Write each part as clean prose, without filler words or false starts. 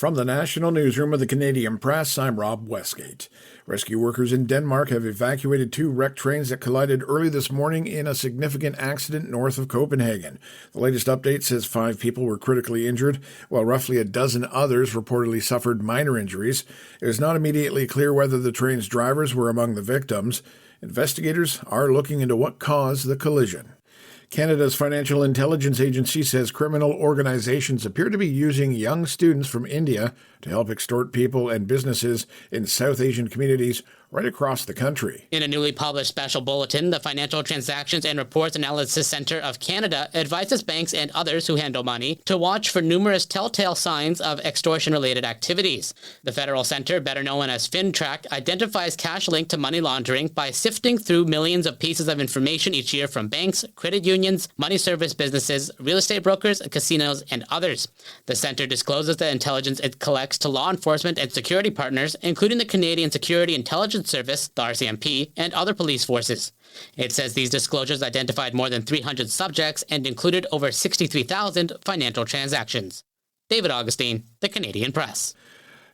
From the National Newsroom of the Canadian Press, I'm Rob Westgate. Rescue workers in Denmark have evacuated 2 wrecked trains that collided early this morning in a significant accident north of Copenhagen. The latest update says 5 people were critically injured, while roughly a dozen others reportedly suffered minor injuries. It is not immediately clear whether the train's drivers were among the victims. Investigators are looking into what caused the collision. Canada's Financial Intelligence Agency says criminal organizations appear to be using young students from India to help extort people and businesses in South Asian communities right across the country. In a newly published special bulletin, the Financial Transactions and Reports Analysis Centre of Canada advises banks and others who handle money to watch for numerous telltale signs of extortion-related activities. The federal centre, better known as FinTrack, identifies cash linked to money laundering by sifting through millions of pieces of information each year from banks, credit unions, money service businesses, real estate brokers, casinos, and others. The centre discloses the intelligence it collects to law enforcement and security partners, including the Canadian Security Intelligence Service, the RCMP, and other police forces. It says these disclosures identified more than 300 subjects and included over 63,000 financial transactions. David Augustine, the Canadian Press.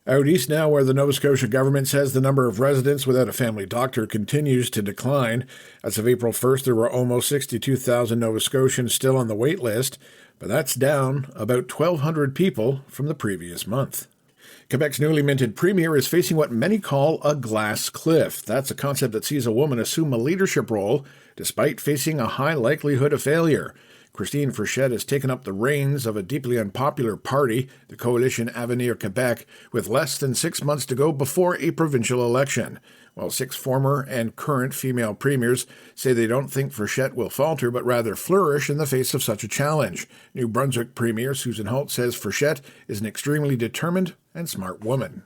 Out east now, where the Nova Scotia government says the number of residents without a family doctor continues to decline. As of April 1st, there were almost 62,000 Nova Scotians still on the wait list, but that's down about 1,200 people from the previous month. Quebec's newly minted premier is facing what many call a glass cliff. That's a concept that sees a woman assume a leadership role despite facing a high likelihood of failure. Christine Frechette has taken up the reins of a deeply unpopular party, the Coalition Avenir Quebec, with less than 6 months to go before a provincial election. While 6 former and current female premiers say they don't think Frechette will falter, but rather flourish in the face of such a challenge. New Brunswick Premier Susan Holt says Frechette is an extremely determined and smart woman.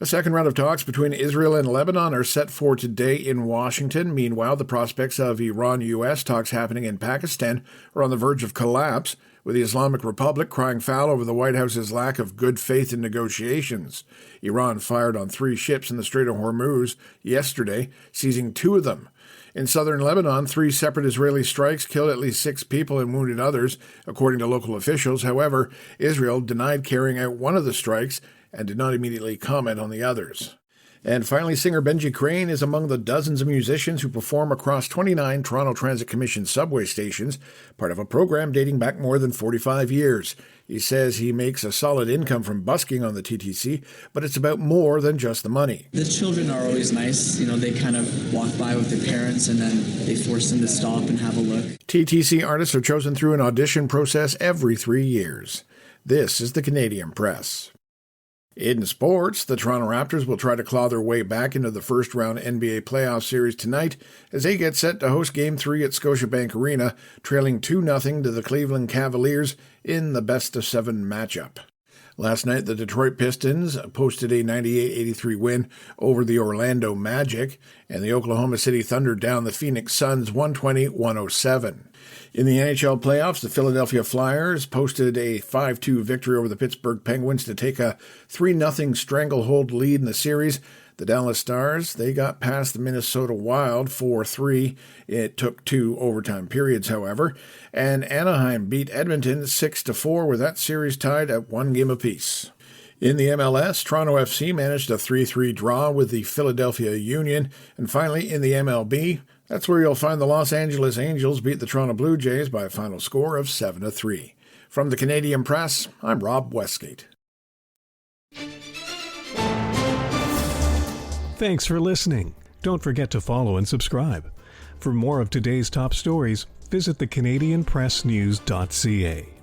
A second round of talks between Israel and Lebanon are set for today in Washington. Meanwhile, the prospects of Iran-U.S. talks happening in Pakistan are on the verge of collapse, with the Islamic Republic crying foul over the White House's lack of good faith in negotiations. Iran fired on 3 ships in the Strait of Hormuz yesterday, seizing 2 of them. In southern Lebanon, 3 separate Israeli strikes killed at least 6 people and wounded others, according to local officials. However, Israel denied carrying out one of the strikes and did not immediately comment on the others. And finally, singer Benji Crane is among the dozens of musicians who perform across 29 Toronto Transit Commission subway stations, part of a program dating back more than 45 years. He says he makes a solid income from busking on the TTC, but it's about more than just the money. The children are always nice. They kind of walk by with their parents and then they force them to stop and have a look. TTC artists are chosen through an audition process every 3 years. This is the Canadian Press. In sports, the Toronto Raptors will try to claw their way back into the first-round NBA playoff series tonight as they get set to host Game 3 at Scotiabank Arena, trailing 2-0 to the Cleveland Cavaliers in the best-of-7 matchup. Last night, the Detroit Pistons posted a 98-83 win over the Orlando Magic, and the Oklahoma City Thunder down the Phoenix Suns 120-107. In the NHL playoffs, the Philadelphia Flyers posted a 5-2 victory over the Pittsburgh Penguins to take a 3-0 stranglehold lead in the series. The Dallas Stars, they got past the Minnesota Wild 4-3. It took 2 overtime periods, however. And Anaheim beat Edmonton 6-4 with that series tied at 1 game apiece. In the MLS, Toronto FC managed a 3-3 draw with the Philadelphia Union. And finally, in the MLB, that's where you'll find the Los Angeles Angels beat the Toronto Blue Jays by a final score of 7-3. From the Canadian Press, I'm Rob Westgate. Thanks for listening. Don't forget to follow and subscribe. For more of today's top stories, visit thecanadianpressnews.ca.